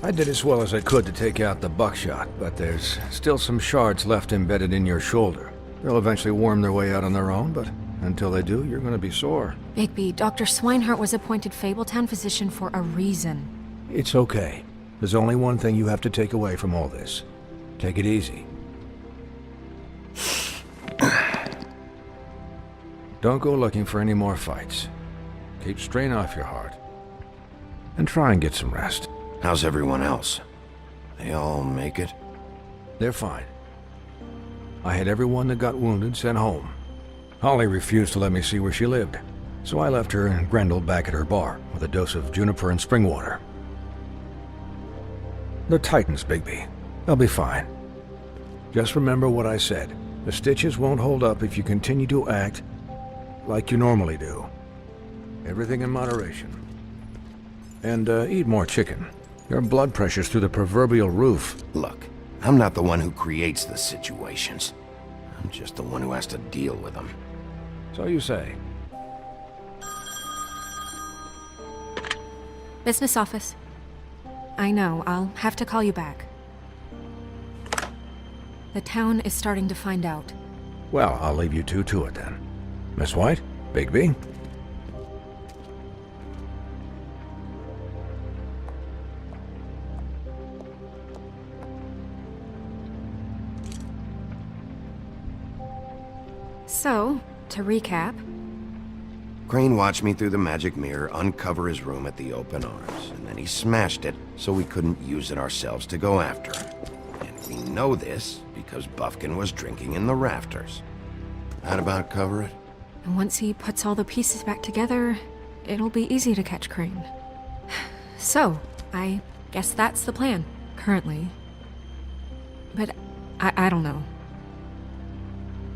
I did as well as I could to take out the buckshot, but there's still some shards left embedded in your shoulder. They'll eventually worm their way out on their own, but until they do, you're gonna be sore. Bigby, Dr. Swinehart was appointed Fabletown physician for a reason. It's okay. There's only one thing you have to take away from all this. Take it easy. Don't go looking for any more fights. Keep strain off your heart. And try and get some rest. How's everyone else? They all make it? They're fine. I had everyone that got wounded sent home. Holly refused to let me see where she lived, so I left her and Grendel back at her bar with a dose of juniper and spring water. They're Titans, Bigby. They'll be fine. Just remember what I said. The stitches won't hold up if you continue to act like you normally do. Everything in moderation. And eat more chicken. Your blood pressure's through the proverbial roof. Look, I'm not the one who creates the situations. I'm just the one who has to deal with them. So you say. Business office. I know, I'll have to call you back. The town is starting to find out. Well, I'll leave you two to it then. Miss White, Bigby. So, to recap... Crane watched me through the magic mirror uncover his room at the open arms, and then he smashed it so we couldn't use it ourselves to go after him. And we know this because Buffkin was drinking in the rafters. That about cover it? And once he puts all the pieces back together, it'll be easy to catch Crane. So, I guess that's the plan, currently. But I don't know.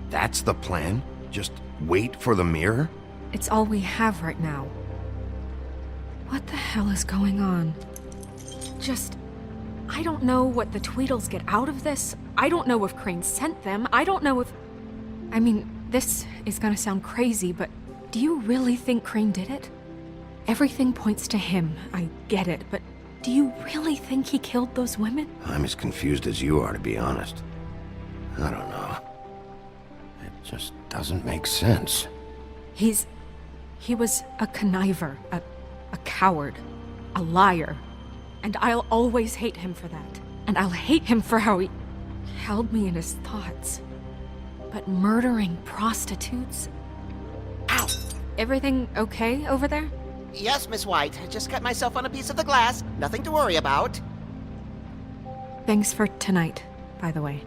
That's the plan? Just wait for the mirror? It's all we have right now. What the hell is going on? I don't know what the Tweedles get out of this. I don't know if Crane sent them. I don't know if... I mean, this is gonna sound crazy, but do you really think Crane did it? Everything points to him, I get it, but do you really think he killed those women? I'm as confused as you are, to be honest. I don't know. It just doesn't make sense. He was a conniver, a coward, a liar. And I'll always hate him for that. And I'll hate him for how he held me in his thoughts. But murdering prostitutes? Ow! Everything okay over there? Yes, Miss White. I just cut myself on a piece of the glass. Nothing to worry about. Thanks for tonight, by the way.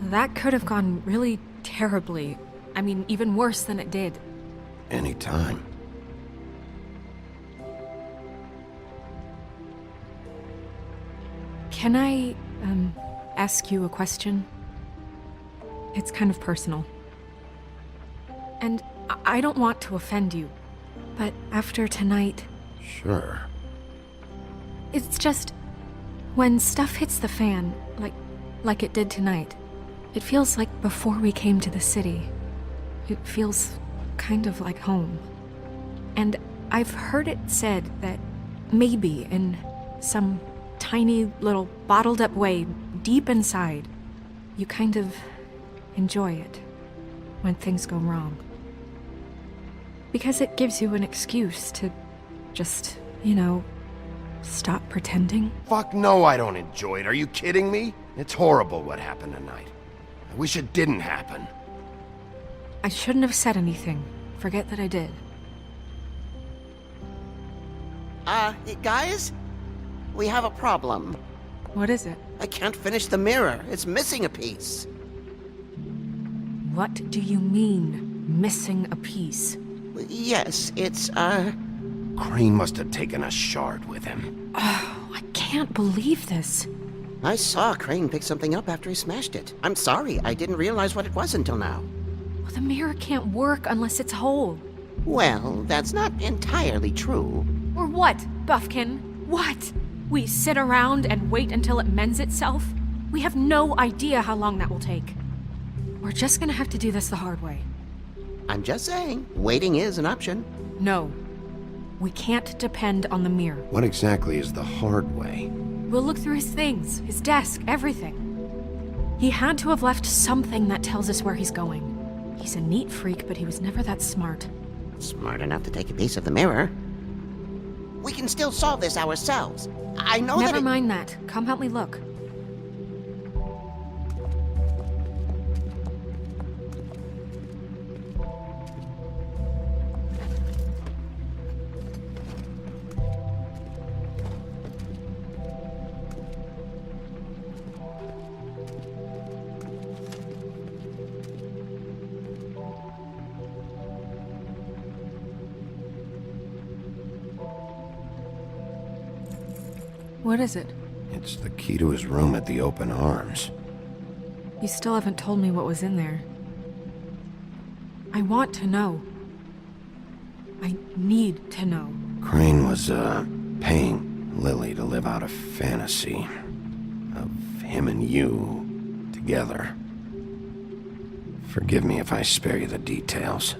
That could have gone really terribly. I mean, even worse than it did. Anytime. Can I, ask you a question? It's kind of personal. And I don't want to offend you, but after tonight... Sure. It's just... when stuff hits the fan, like it did tonight, it feels like before we came to the city. It feels kind of like home. And I've heard it said that maybe in some tiny little bottled up way deep inside, you kind of enjoy it when things go wrong. Because it gives you an excuse to just, stop pretending. Fuck no, I don't enjoy it. Are you kidding me? It's horrible what happened tonight. I wish it didn't happen. I shouldn't have said anything. Forget that I did. Guys? We have a problem. What is it? I can't finish the mirror. It's missing a piece. What do you mean, missing a piece? Yes, it's, Crane must have taken a shard with him. Oh, I can't believe this. I saw Crane pick something up after he smashed it. I'm sorry, I didn't realize what it was until now. Well, the mirror can't work unless it's whole. Well, that's not entirely true. Or what, Buffkin? What? We sit around and wait until it mends itself? We have no idea how long that will take. We're just gonna have to do this the hard way. I'm just saying, waiting is an option. No. We can't depend on the mirror. What exactly is the hard way? We'll look through his things, his desk, everything. He had to have left something that tells us where he's going. He's a neat freak, but he was never that smart. Smart enough to take a piece of the mirror. We can still solve this ourselves. I know that Never mind that. Come help me look. What is it? It's the key to his room at the Open Arms. You still haven't told me what was in there. I want to know. I need to know. Crane was, paying Lily to live out a fantasy of him and you together. Forgive me if I spare you the details.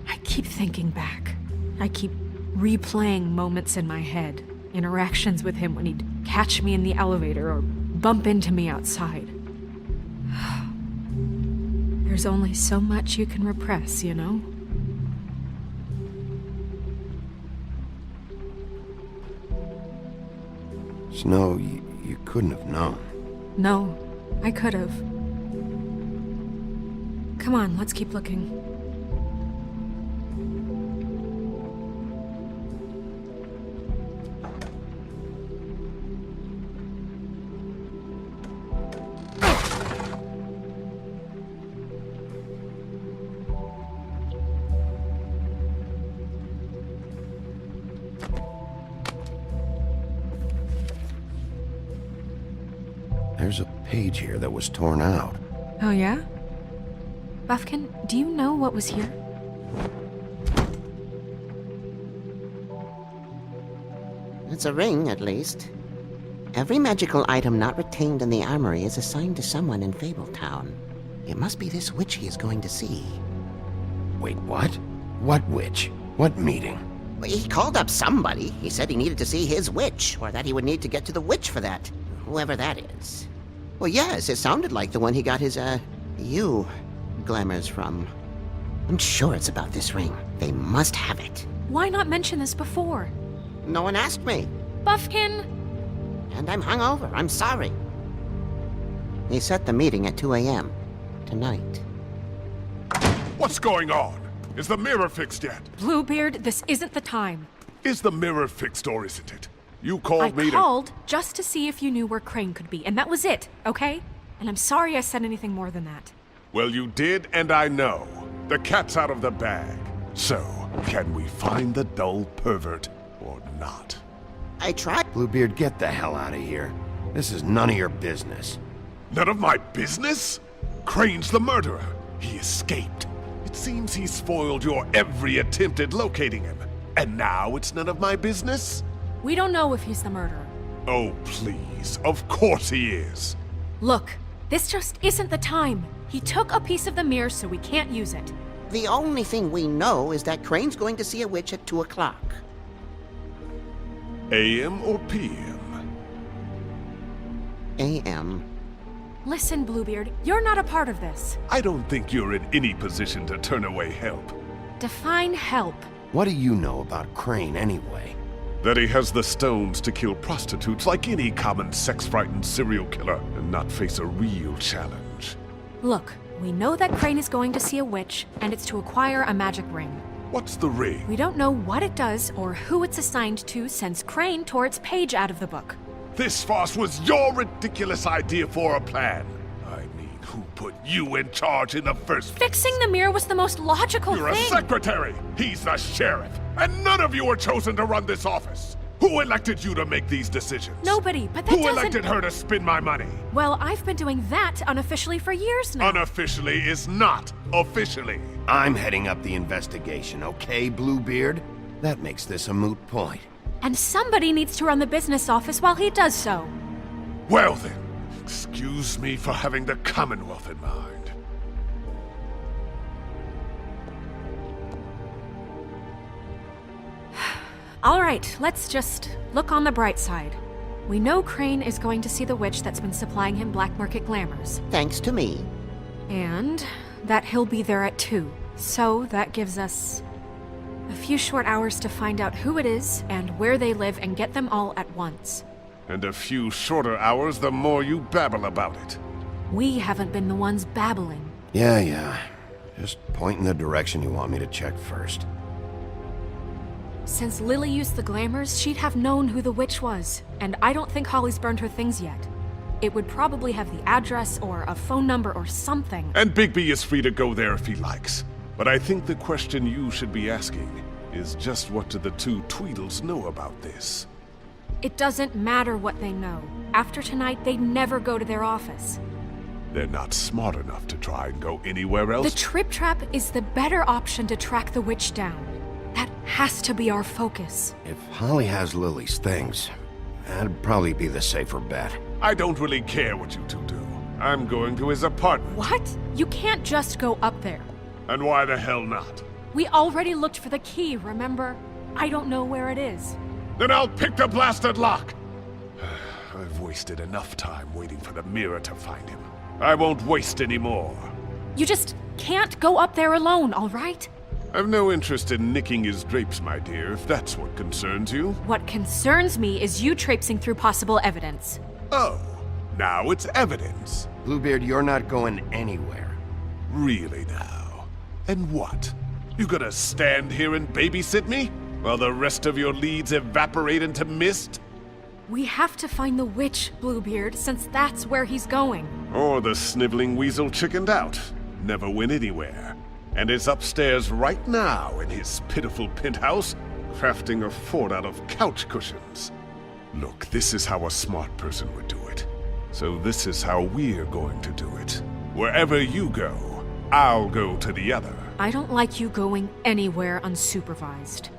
I keep thinking back. I keep replaying moments in my head. Interactions with him when he'd catch me in the elevator or bump into me outside. There's only so much you can repress, you know? Snow, you couldn't have known. No, I could have. Come on, let's keep looking. There's a page here that was torn out. Oh yeah? Buffkin, do you know what was here? It's a ring, at least. Every magical item not retained in the armory is assigned to someone in Fabletown. It must be this witch he is going to see. Wait, what? What witch? What meeting? Well, he called up somebody. He said he needed to see his witch, or that he would need to get to the witch for that. Whoever that is. Well, yes, it sounded like the one he got his, glamours from. I'm sure it's about this ring. They must have it. Why not mention this before? No one asked me. Buffkin! And I'm hungover. I'm sorry. He set the meeting at 2 a.m. tonight. What's going on? Is the mirror fixed yet? Bluebeard, this isn't the time. Is the mirror fixed or isn't it? You called I me called just to see if you knew where Crane could be, and that was it, okay? And I'm sorry I said anything more than that. Well, you did, and I know. The cat's out of the bag. So, can we find the dull pervert or not? I tried. Bluebeard, get the hell out of here. This is none of your business. None of my business? Crane's the murderer. He escaped. It seems he spoiled your every attempt at locating him. And now it's none of my business? We don't know if he's the murderer. Oh, please. Of course he is. Look, this just isn't the time. He took a piece of the mirror, so we can't use it. The only thing we know is that Crane's going to see a witch at 2 o'clock. AM or PM? A.M. Listen, Bluebeard, you're not a part of this. I don't think you're in any position to turn away help. Define help. What do you know about Crane anyway? That he has the stones to kill prostitutes like any common sex-frightened serial killer and not face a real challenge. Look, we know that Crane is going to see a witch, and it's to acquire a magic ring. What's the ring? We don't know what it does or who it's assigned to since Crane tore its page out of the book. This farce was your ridiculous idea for a plan. I mean, who put you in charge in the first place? Fixing the mirror was the most logical You're thing. a secretary! He's the sheriff! And none of you were chosen to run this office! Who elected you to make these decisions? Nobody, but that Who doesn't... elected her to spend my money? Well, I've been doing that unofficially for years now. Unofficially is not officially. I'm heading up the investigation, okay, Bluebeard? That makes this a moot point. And somebody needs to run the business office while he does so. Well then, excuse me for having the Commonwealth in mind. All right, let's just look on the bright side. We know Crane is going to see the witch that's been supplying him black market glamours. Thanks to me. And that he'll be there at 2. So that gives us a few short hours to find out who it is and where they live and get them all at once. And a few shorter hours the more you babble about it. We haven't been the ones babbling. Yeah. Just point in the direction you want me to check first. Since Lily used the glamours, she'd have known who the witch was, and I don't think Holly's burned her things yet. It would probably have the address or a phone number or something. And Bigby is free to go there if he likes. But I think the question you should be asking is just what do the two Tweedles know about this? It doesn't matter what they know. After tonight, they'd never go to their office. They're not smart enough to try and go anywhere else. The Trip Trap is the better option to track the witch down. That has to be our focus. If Holly has Lily's things, that'd probably be the safer bet. I don't really care what you two do. I'm going to his apartment. What? You can't just go up there. And why the hell not? We already looked for the key, remember? I don't know where it is. Then I'll pick the blasted lock! I've wasted enough time waiting for the mirror to find him. I won't waste any more. You just can't go up there alone, all right? I've no interest in nicking his drapes, my dear, if that's what concerns you. What concerns me is you traipsing through possible evidence. Oh, now it's evidence. Bluebeard, you're not going anywhere. Really now? And what? You gonna stand here and babysit me? While the rest of your leads evaporate into mist? We have to find the witch, Bluebeard, since that's where he's going. Or the sniveling weasel chickened out. Never went anywhere. And is upstairs right now in his pitiful penthouse, crafting a fort out of couch cushions. Look, this is how a smart person would do it. So this is how we're going to do it. Wherever you go, I'll go to the other. I don't like you going anywhere unsupervised.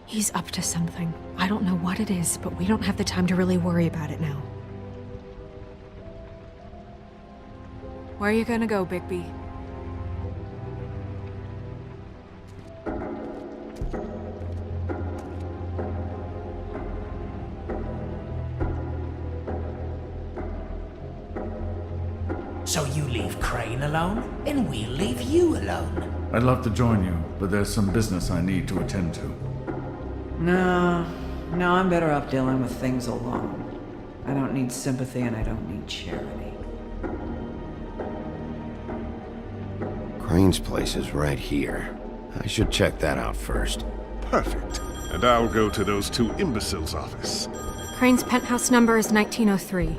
He's up to something. I don't know what it is, but we don't have the time to really worry about it now. Where are you gonna go, Bigby? So you leave Crane alone, and we'll leave you alone. I'd love to join you, but there's some business I need to attend to. No, I'm better off dealing with things alone. I don't need sympathy and I don't need charity. Crane's place is right here. I should check that out first. Perfect. And I'll go to those two imbeciles' office. Crane's penthouse number is 1903.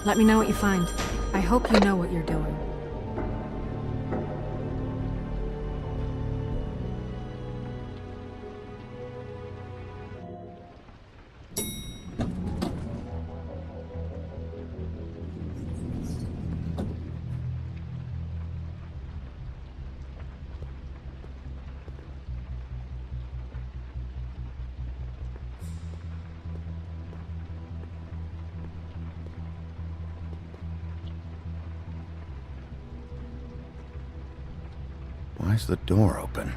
Let me know what you find. I hope you know what you're doing. Why's the door open?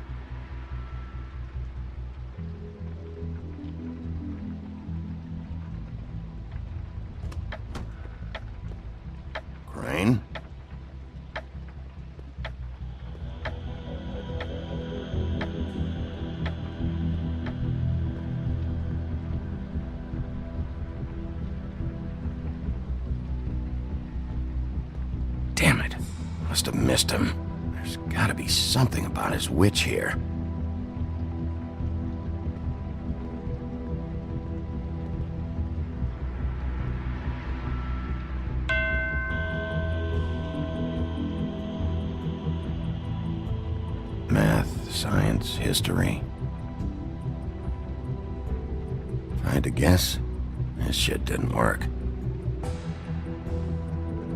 Crane? Damn it. Must have missed him. There's gotta be something about his witch here. Math, science, history. If I had to guess, this shit didn't work.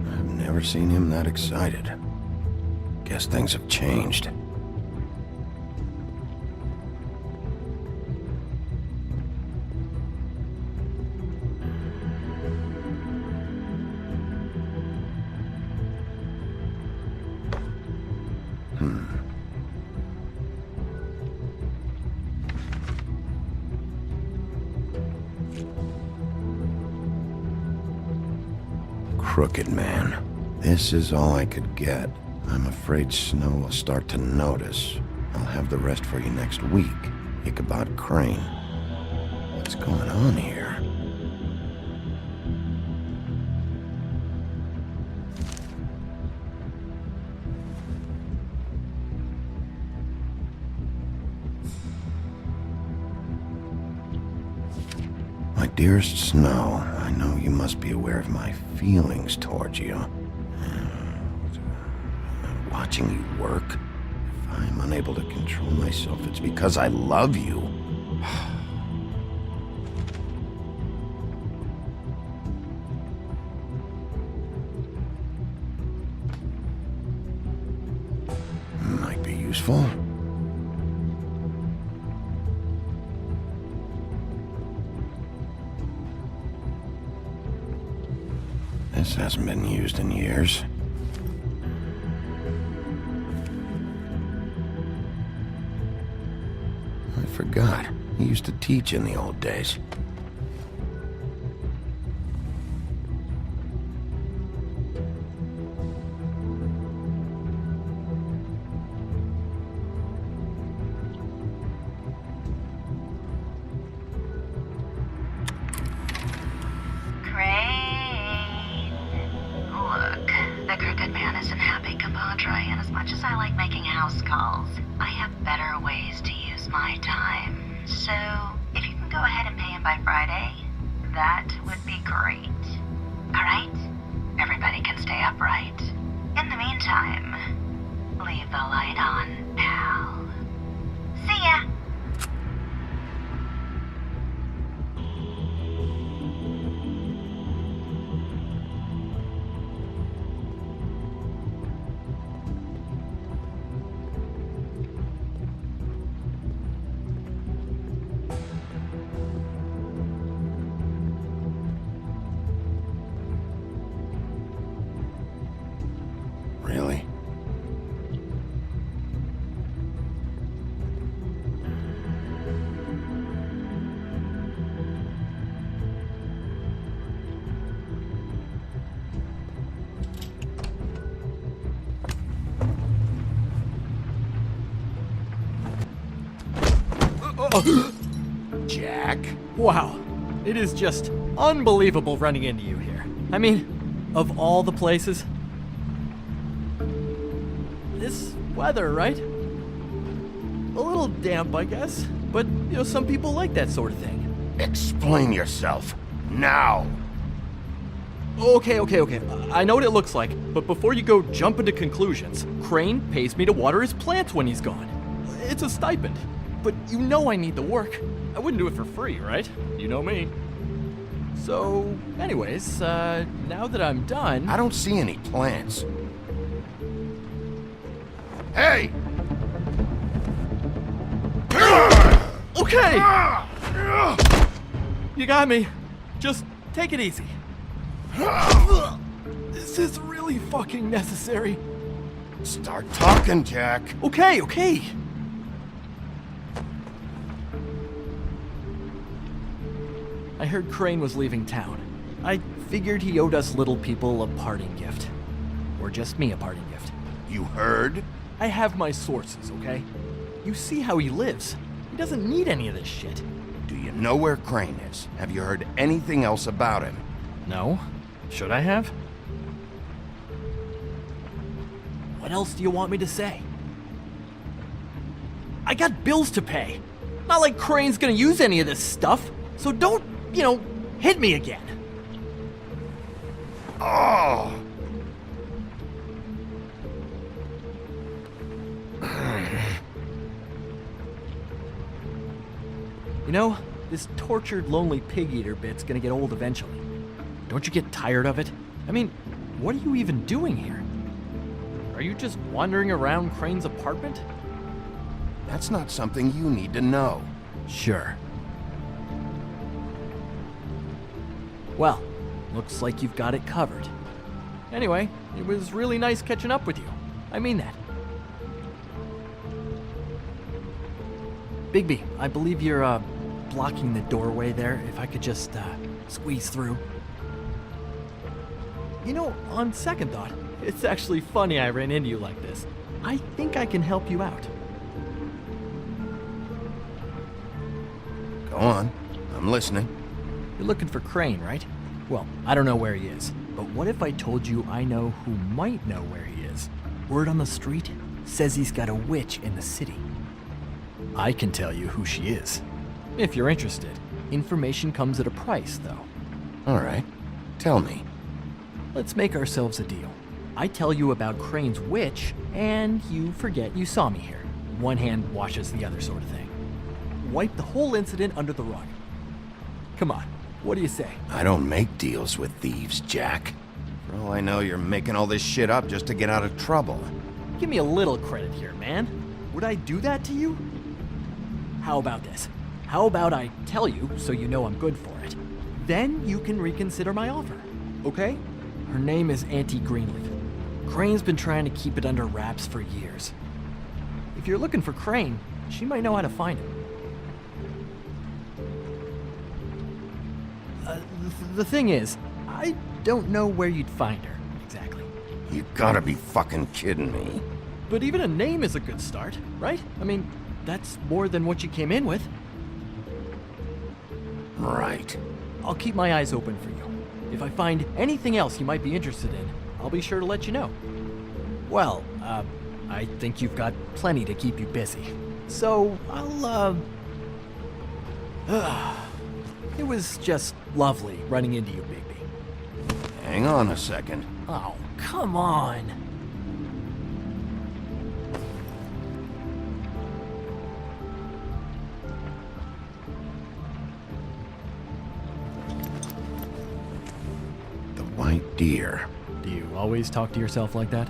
I've never seen him that excited. Guess things have changed. crooked man. This is all I could get. I'm afraid Snow will start to notice. I'll have the rest for you next week. Ichabod Crane. What's going on here? My dearest Snow, I know you must be aware of my feelings towards you. Watching you work, if I'm unable to control myself, it's because I love you. Might be useful. This hasn't been used in years. I forgot. He used to teach in the old days. The crooked man isn't happy, compadre, and as much as I like making house calls, I have better ways to use my time. So, if you can go ahead and pay him by Friday, that would be great. Alright? Everybody can stay upright. In the meantime, leave the light on, pal. See ya! Really? Jack? Wow, it is just unbelievable running into you here. I mean, of all the places. This weather, right? A little damp, I guess, but, some people like that sort of thing. Explain yourself. Now! Okay. I know what it looks like, but before you go jumping to conclusions, Crane pays me to water his plants when he's gone. It's a stipend, but I need the work. I wouldn't do it for free, right? You know me. So, anyways, now that I'm done... I don't see any plants. Hey! Okay! You got me. Just take it easy. This is really fucking necessary. Start talking, Jack. Okay. I heard Crane was leaving town. I figured he owed us little people a parting gift. Or just me a parting gift. You heard? I have my sources, okay? You see how he lives. He doesn't need any of this shit. Do you know where Crane is? Have you heard anything else about him? No? Should I have? What else do you want me to say? I got bills to pay. Not like Crane's gonna use any of this stuff, so don't, hit me again. Oh! This tortured, lonely pig-eater bit's gonna get old eventually. Don't you get tired of it? I mean, what are you even doing here? Are you just wandering around Crane's apartment? That's not something you need to know. Sure. Well, looks like you've got it covered. Anyway, it was really nice catching up with you. I mean that. Bigby, I believe you're, blocking the doorway there. If I could just, squeeze through. You know, on second thought, it's actually funny I ran into you like this. I think I can help you out. Go on. I'm listening. You're looking for Crane, right? Well, I don't know where he is, but what if I told you I know who might know where he is? Word on the street says he's got a witch in the city. I can tell you who she is. If you're interested. Information comes at a price, though. All right. Tell me. Let's make ourselves a deal. I tell you about Crane's witch, and you forget you saw me here. One hand washes the other sort of thing. Wipe the whole incident under the rug. Come on, what do you say? I don't make deals with thieves, Jack. For all I know, you're making all this shit up just to get out of trouble. Give me a little credit here, man. Would I do that to you? How about this? How about I tell you so you know I'm good for it? Then you can reconsider my offer, okay? Her name is Auntie Greenleaf. Crane's been trying to keep it under wraps for years. If you're looking for Crane, she might know how to find him. The thing is, I don't know where you'd find her, exactly. You gotta be fucking kidding me. But even a name is a good start, right? I mean, that's more than what you came in with. Right. I'll keep my eyes open for you. If I find anything else you might be interested in, I'll be sure to let you know. Well, I think you've got plenty to keep you busy. So, it was just lovely running into you, Bigby. Hang on a second. Oh, come on. The white deer. Do you always talk to yourself like that?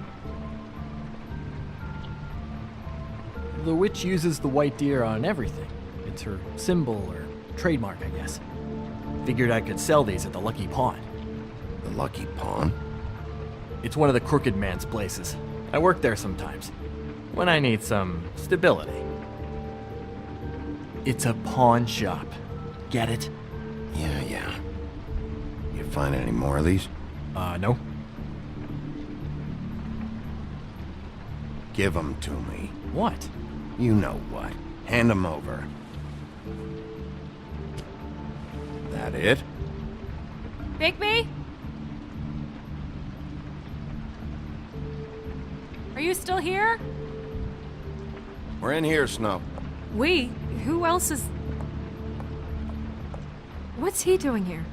The witch uses the white deer on everything. It's her symbol or trademark, I guess. Figured I could sell these at the Lucky Pawn. The Lucky Pawn? It's one of the crooked man's places. I work there sometimes, when I need some stability. It's a pawn shop. Get it? Yeah. You find any more of these? No. Give them to me. What? You know what. Hand them over. That it? Bigby? Are you still here? We're in here, Snow. We? Who else is... What's he doing here?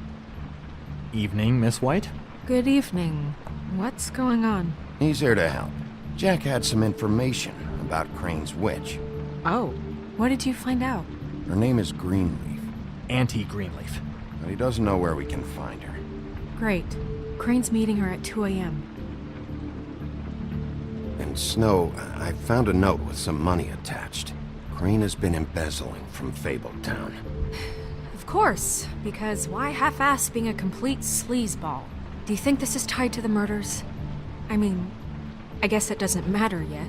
Evening, Miss White? Good evening. What's going on? He's here to help. Jack had some information about Crane's witch. Oh, what did you find out? Her name is Greenleaf, Auntie Greenleaf. but he doesn't know where we can find her. Great. Crane's meeting her at 2 a.m. And Snow, I found a note with some money attached. Crane has been embezzling from Fabletown. Of course, because why half-ass being a complete sleazeball? Do you think this is tied to the murders? I mean, I guess it doesn't matter yet.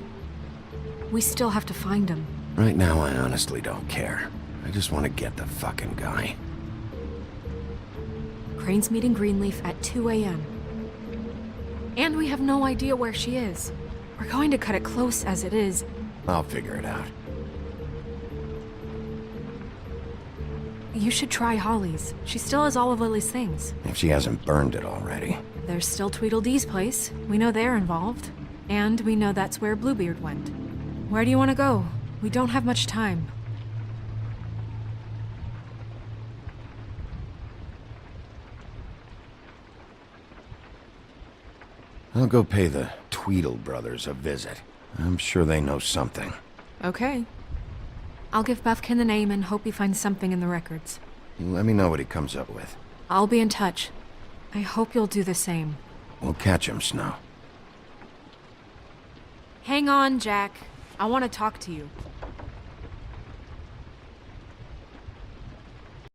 We still have to find him. Right now, I honestly don't care. I just want to get the fucking guy. Crane's meeting Greenleaf at 2 a.m. And we have no idea where she is. We're going to cut it close as it is. I'll figure it out. You should try Holly's. She still has all of Lily's things. If she hasn't burned it already. There's still Tweedledee's place. We know they're involved. And we know that's where Bluebeard went. Where do you want to go? We don't have much time. I'll go pay the Tweedle brothers a visit. I'm sure they know something. Okay. I'll give Buffkin the name and hope he finds something in the records. Let me know what he comes up with. I'll be in touch. I hope you'll do the same. We'll catch him, Snow. Hang on, Jack. I want to talk to you.